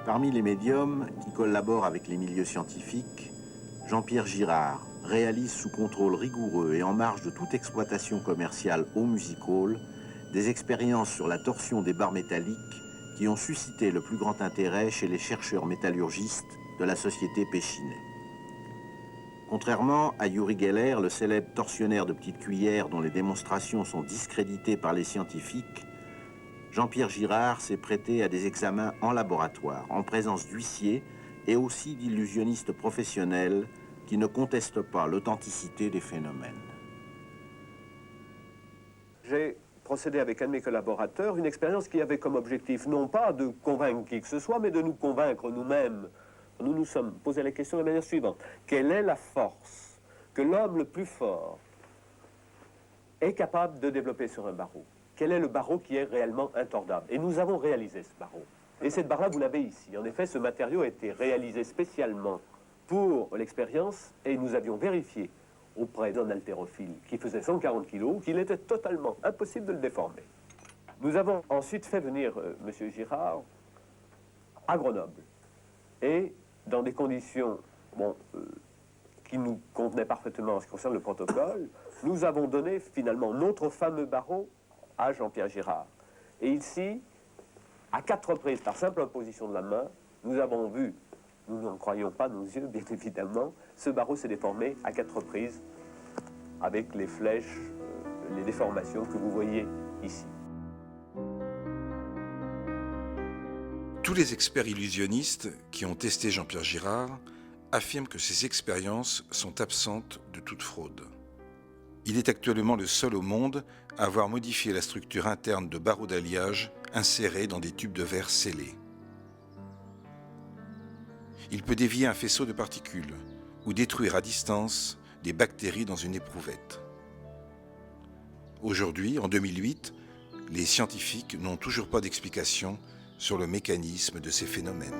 Parmi les médiums qui collaborent avec les milieux scientifiques, Jean-Pierre Girard réalise sous contrôle rigoureux et en marge de toute exploitation commerciale au music hall des expériences sur la torsion des barres métalliques qui ont suscité le plus grand intérêt chez les chercheurs métallurgistes de la société Péchinet. Contrairement à Uri Geller, le célèbre torsionnaire de petites cuillères dont les démonstrations sont discréditées par les scientifiques, Jean-Pierre Girard s'est prêté à des examens en laboratoire, en présence d'huissiers et aussi d'illusionnistes professionnels qui ne contestent pas l'authenticité des phénomènes. J'ai procédé avec un de mes collaborateurs, une expérience qui avait comme objectif non pas de convaincre qui que ce soit, mais de nous convaincre nous-mêmes. Nous nous sommes posé la question de la manière suivante. Quelle est la force que l'homme le plus fort est capable de développer sur un barreau? Quel est le barreau qui est réellement intordable? Et nous avons réalisé ce barreau. Et cette barre-là, vous l'avez ici. En effet, ce matériau a été réalisé spécialement pour l'expérience et nous avions vérifié auprès d'un haltérophile qui faisait 140 kg qu'il était totalement impossible de le déformer. Nous avons ensuite fait venir M. Girard à Grenoble et dans des conditions qui nous convenaient parfaitement en ce qui concerne le protocole, nous avons donné finalement notre fameux barreau à Jean-Pierre Girard. Et ici, à 4 reprises, par simple imposition de la main, nous avons vu, nous n'en croyons pas nos yeux, bien évidemment, ce barreau s'est déformé à 4 reprises avec les flèches, les déformations que vous voyez ici. Tous les experts illusionnistes qui ont testé Jean-Pierre Girard affirment que ces expériences sont absentes de toute fraude. Il est actuellement le seul au monde à avoir modifié la structure interne de barreaux d'alliage insérés dans des tubes de verre scellés. Il peut dévier un faisceau de particules ou détruire à distance des bactéries dans une éprouvette. Aujourd'hui, en 2008, les scientifiques n'ont toujours pas d'explication sur le mécanisme de ces phénomènes.